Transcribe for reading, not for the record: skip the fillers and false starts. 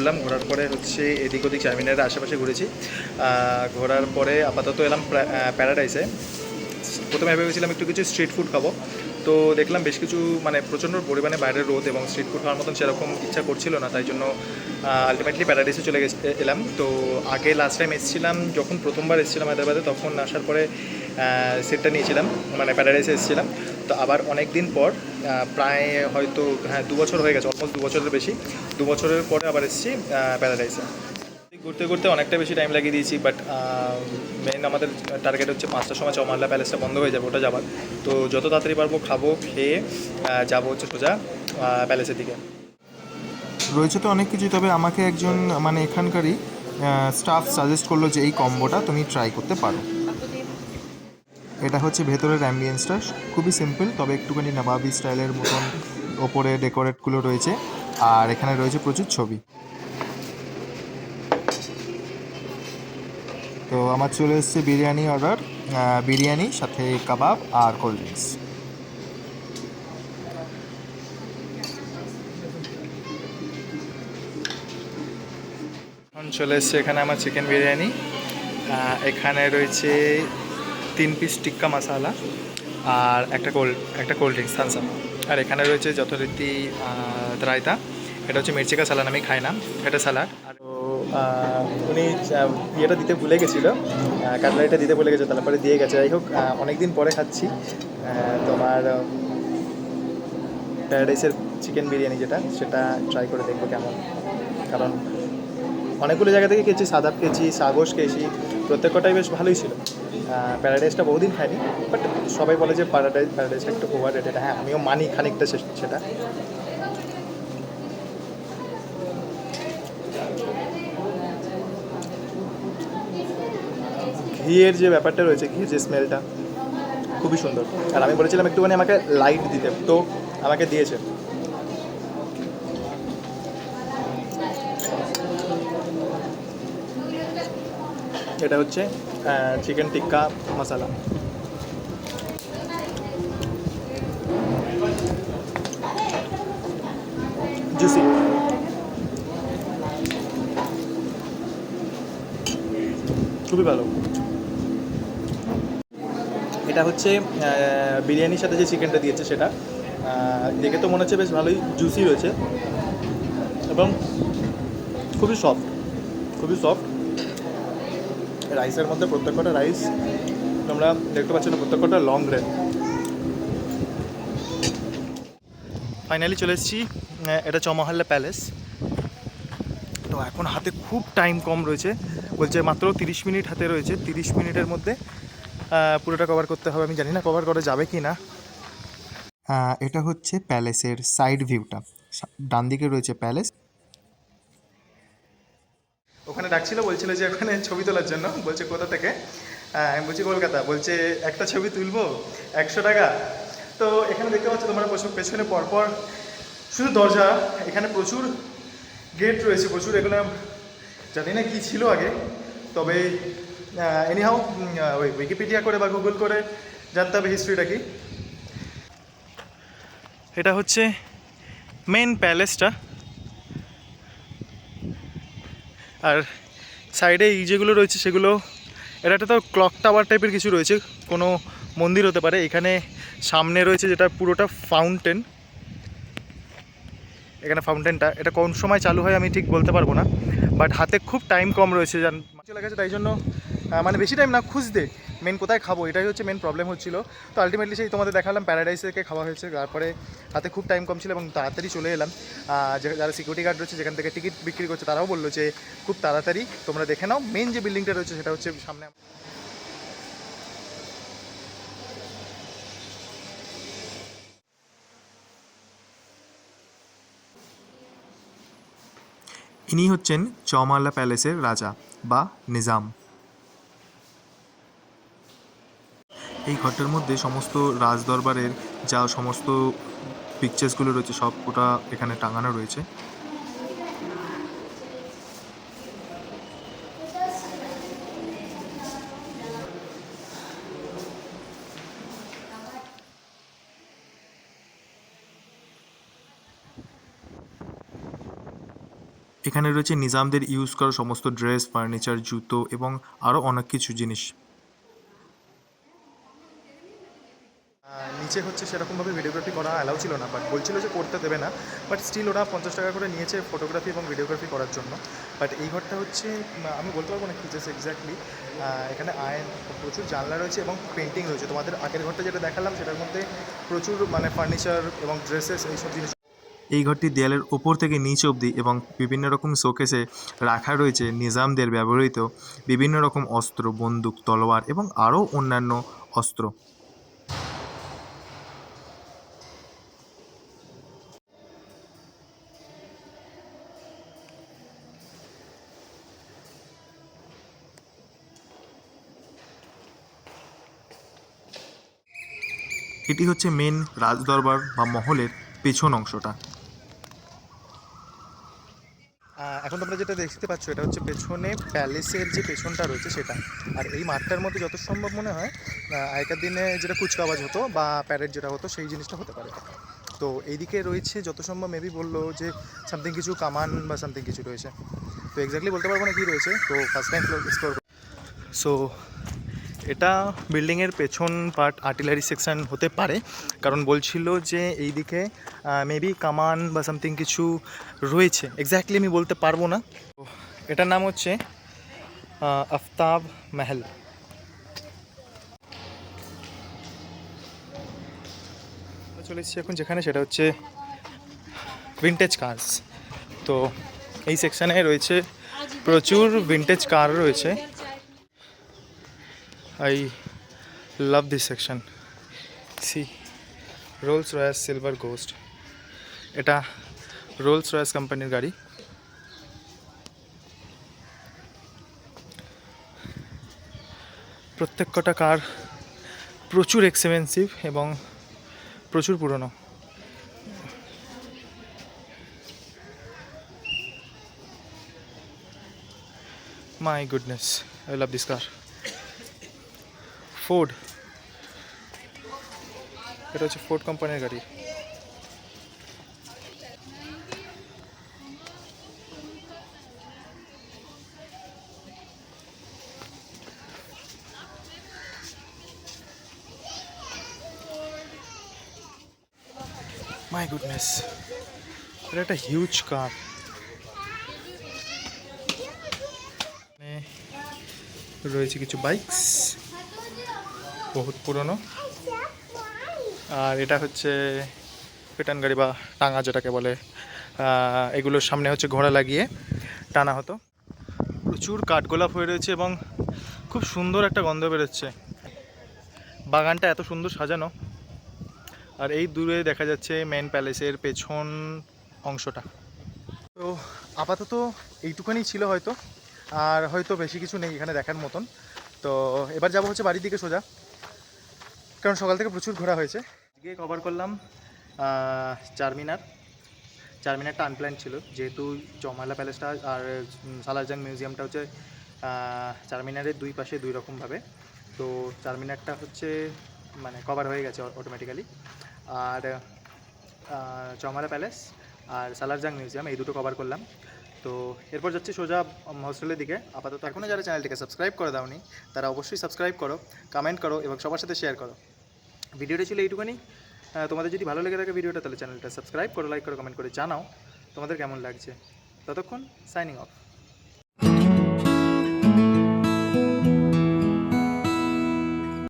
ঘুরলাম, ঘোরার পরে হচ্ছে এদিক ওদিক চারমিনারের আশেপাশে ঘুরেছি। ঘোরার পরে আপাতত এলাম প্যারাডাইসে। প্রথমে ভেবেছিলাম একটু কিছু স্ট্রিট ফুড খাবো, তো দেখলাম বেশ কিছু মানে প্রচণ্ড পরিমাণে বাইরের রোদ এবং স্ট্রিট ফুড খাওয়ার মতন সেরকম ইচ্ছা করছিল না, তাই জন্য আলটিমেটলি প্যারাডাইসে চলে এলাম। তো আগে লাস্ট টাইম এসেছিলাম যখন প্রথমবার এসেছিলাম হায়দ্রাবাদে, তখন আসার পরে সেটটা নিয়েছিলাম, মানে প্যারাডাইসে এসেছিলাম। তো আবার অনেক দিন পর প্রায় হয়তো 2 বছর হয়ে গেছে, অলমোস্ট 2 বছরের বেশি, 2 বছরের পরে আবার এসেছি প্যারাডাইসে। ঘুরতে ঘুরতে অনেকটা বেশি টাইম লাগিয়ে দিয়েছি, বাট মেন আমাদের টার্গেট হচ্ছে 5টার সময় চৌমাল্লা প্যালেসটা বন্ধ হয়ে যাবে, ওটা যাবার। তো যত তাড়াতাড়ি পারবো খাবো, খেয়ে যাবো হচ্ছে সোজা প্যালেসের দিকে। রয়েছে তো অনেক কিছুই, তবে আমাকে একজন মানে এখানকারই স্টাফ সাজেস্ট করলো যে এই কম্বোটা তুমি ট্রাই করতে পারো। এটা হচ্ছে ভেতরের অ্যাম্বিয়েন্সটা খুবই সিম্পল, তবে একটুখানি নবাবি স্টাইলের মতন ওপরে ডেকোরেটগুলো রয়েছে, আর এখানে রয়েছে প্রচুর ছবি। তো আমার চলে এসছে বিরিয়ানি অর্ডার, বিরিয়ানি সাথে কাবাব আর কোল্ড ড্রিঙ্কস। এখন চলে এসছে এখানে আমার চিকেন বিরিয়ানি। এখানে রয়েছে 3 পিস টিক্কা মশালা আর একটা কোল্ড ড্রিঙ্কস থামস আপ। আর এখানে রয়েছে যথারীতি রায়তা। এটা হচ্ছে মির্চিকা সালাড, আমি খাই না, এটা স্যালাড। আর উনি ইয়েটা দিতে ভুলে গেছিলো, কাটলারিটা দিতে ভুলে গেছে, তারপরে দিয়ে গেছে। যাই হোক, অনেক দিন পরে খাচ্ছি তোমার প্যারাডাইসের চিকেন বিরিয়ানি, সেটা ট্রাই করে দেখবো কেমন। কারণ অনেকগুলো জায়গা থেকে খেয়েছি, সাদাব খেয়েছি, সাগোস খেয়েছি, প্রত্যেকটাই বেশ ভালোই ছিল। প্যারাডাইসটা বহুদিন খাইনি, বাট সবাই বলে যে প্যারাডাইসটা একটু ওভার রেটেড। হ্যাঁ, আমিও মানি খানিকটা সেটা। ঘিয়ের যে ব্যাপারটা রয়েছে, ঘিয়ের যে স্মেলটা খুবই সুন্দর। আর আমি বলেছিলাম একটুখানি আমাকে লাইট দিতে, তো আমাকে দিয়েছে। এটা হচ্ছে চিকেন টিক্কা মশালা। জুসি, খুবই ভালো। এটা হচ্ছে বিরিয়ানির সাথে যে চিকেনটা দিয়েছে সেটা দেখে তো মনে হচ্ছে বেশ ভালোই জুসি রয়েছে এবং খুবই সফট, খুবই সফট। রাইসের মধ্যে প্রত্যেকটা রাইস তোমরা দেখতে পাচ্ছ না, প্রত্যেকটা লং গ্রেন। ফাইনালি চলে এসেছি, এটা চৌমহল্লা প্যালেস। তো এখন হাতে খুব টাইম কম রয়েছে, বলছে মাত্র 30 মিনিট হাতে রয়েছে। 30 মিনিটের মধ্যে পুরোটা কভার করতে হবে। আমি জানি না কভার করা যাবে কি না। এটা হচ্ছে প্যালেসের সাইড ভিউটা, ডান দিকে রয়েছে প্যালেস। ওখানে ডাকছিল, বলছিল যে ওখানে ছবি তোলার জন্য। বলছে কোথা থেকে? আমি বলছি কলকাতা। বলছে একটা ছবি তুলবো 100 টাকা। তো এখানে দেখতে পাচ্ছ তোমরা পেছনে পরপর শুধু দরজা, এখানে প্রচুর গেট রয়েছে, প্রচুর। এগুলো জানি না কী ছিল আগে, তবে এনিহাও ওই উইকিপিডিয়া করে বা গুগল করে জানতে হবে হিস্ট্রিটা কি। এটা হচ্ছে মেন প্যালেসটা, আর সাইডে এই যেগুলো রয়েছে সেগুলো, এটা একটা তো ক্লক টাওয়ার টাইপের কিছু রয়েছে, কোনো মন্দির হতে পারে। এখানে সামনে রয়েছে যেটা পুরোটা ফাউন্টেন। এখানে ফাউন্টেনটা, এটা কোন সময় চালু হয় আমি ঠিক বলতে পারবো না, বাট হাতে খুব টাইম কম রয়েছে, চলে গেছে। তাই জন্য মানে বেশি টাইম না খুঁজতে, মেন কোথায় খাবো এটাই হচ্ছে মেন প্রবলেম হচ্ছিলো। তো আলটিমেটলি সেই তোমাদের দেখালাম প্যারাডাইস থেকে খাওয়া হয়েছে। তারপরে হাতে খুব টাইম কম ছিল এবং তাড়াতাড়ি চলে এলাম। যারা সিকিউরিটি গার্ড রয়েছে যেখান থেকে টিকিট বিক্রি করছে, তারাও বললো যে খুব তাড়াতাড়ি তোমরা দেখে নাও। মেন যে বিল্ডিংটা রয়েছে সেটা হচ্ছে সামনে। ইনি হচ্ছেন চৌমাল্লা প্যালেসের রাজা বা নিজাম। এই ঘরটার মধ্যে সমস্ত রাজদরবারের যা সমস্ত পিকচার্সগুলো রয়েছে সব ওটা এখানে টাঙানো রয়েছে। এখানে রয়েছে নিজামদের ইউজ করা সমস্ত ড্রেস, ফার্নিচার, জুতো এবং আরও অনেক কিছু জিনিস। নিচে হচ্ছে সেরকমভাবে ভিডিওগ্রাফি করা অ্যালাউ ছিল না, বাট বলছিল যে করতে দেবে না, বাট স্টিল ওরা 50 টাকা করে নিয়েছে ফটোগ্রাফি এবং ভিডিওগ্রাফি করার জন্য। বাট এই ঘরটা হচ্ছে আমি বলতে পারবো না কি জাস্ট এক্স্যাক্টলি, এখানে প্রচুর জানলা রয়েছে এবং পেন্টিং রয়েছে। তোমাদের আগের ঘরটা যেটা দেখালাম সেটার মধ্যে প্রচুর মানে ফার্নিচার এবং ড্রেসেস এইসব জিনিস। এই ঘরটি দেয়ালের ওপর থেকে নিচ অবধি এবং বিভিন্ন রকম শোকেসে রাখা রয়েছে নিজামদের ব্যবহৃত বিভিন্ন রকম অস্ত্র, বন্দুক, তলোয়ার এবং আরও অন্যান্য অস্ত্র। এটি হচ্ছে মেন রাজদরবার বা মহলের পেছন অংশটা। এখন তোমরা যেটা দেখতে পাচ্ছ এটা হচ্ছে পেছনে প্যালেসের যে পেছনটা রয়েছে সেটা। আর এই মাঠটার মধ্যে যত সম্ভব মনে হয় আগেকার দিনে যেটা কুচকাওয়াজ হতো বা প্যারেড যেটা হতো সেই জিনিসটা হতে পারে। তো এইদিকে রয়েছে যত সম্ভব, মেবি বললো যে সামথিং কিছু কামান বা সামথিং কিছু রয়েছে, তো এক্স্যাক্টলি বলতে পারবো না কী রয়েছে। তো ফার্স্ট টাইম এক্সপ্লোর। সো এটা বিল্ডিংয়ের পেছন পার্ট আর্টিলারি সেকশন হতে পারে, কারণ বলছিল যে এই দিকে মেবি কামান বা সামথিং কিছু রয়েছে, এক্স্যাক্টলি আমি বলতে পারবো না। তো এটার নাম হচ্ছে আফতাব মহল। চলে এসেছি এখন যেখানে, সেটা হচ্ছে ভিন্টেজ কার্স। তো এই সেকশানে রয়েছে প্রচুর ভিন্টেজ কার রয়েছে। I love this section. See, Rolls Royce silver ghost, এটা রোলস রয়েস কোম্পানির গাড়ি। প্রত্যেকটা কার প্রচুর এক্সপেন্সিভ এবং প্রচুর পুরনো। My goodness, I love this car. Ford, এটা হচ্ছে ফোর্ড কোম্পানির গাড়ি। মাই গুডনেস, এটা একটা হিউজ কার। রয়েছে কিছু বাইকস, বহুত পুরনো। আর এটা হচ্ছে পেটান গাড়ি বা টাঙা যেটাকে বলে, এগুলোর সামনে হচ্ছে ঘোড়া লাগিয়ে টানা হতো। প্রচুর কাঠগোলাপ হয়ে রয়েছে এবং খুব সুন্দর একটা গন্ধ বেরোচ্ছে। বাগানটা এত সুন্দর সাজানো। আর এই দূরে দেখা যাচ্ছে মেন প্যালেসের পেছন অংশটা। তো আপাতত এইটুখানি ছিল হয়তো, আর হয়তো বেশি কিছু নেই এখানে দেখার মতন। তো এবার যাবো হচ্ছে বাড়ির দিকে সোজা, কারণ সকাল থেকে প্রচুর ঘোরা হয়েছে। গিয়ে কভার করলাম চারমিনারটা আনপ্ল্যান্ড ছিল, যেহেতু জমালা প্যালেসটা আর সালারজাং মিউজিয়ামটা হচ্ছে চারমিনারের দুই পাশে দুই রকমভাবে। তো চারমিনারটা হচ্ছে মানে কভার হয়ে গেছে অটোমেটিক্যালি, আর চমালা প্যালেস আর সালারজাং মিউজিয়াম এই দুটো কভার করলাম। তো এরপর যাচ্ছি সোজা হোস্টেলের দিকে। আপাতত এখনও যারা চ্যানেলটিকে সাবস্ক্রাইব করে দাওনি তারা অবশ্যই সাবস্ক্রাইব করো, কমেন্ট করো এবং সবার সাথে শেয়ার করো। ভিডিওটা ছিল এইটুকুনি। তোমাদের যদি ভালো লেগে থাকে ভিডিওটা, তাহলে চ্যানেলটা সাবস্ক্রাইব করো, লাইক করো, কমেন্ট করে জানাও তোমাদের কেমন লাগছে। ততক্ষণ সাইনিং অফ।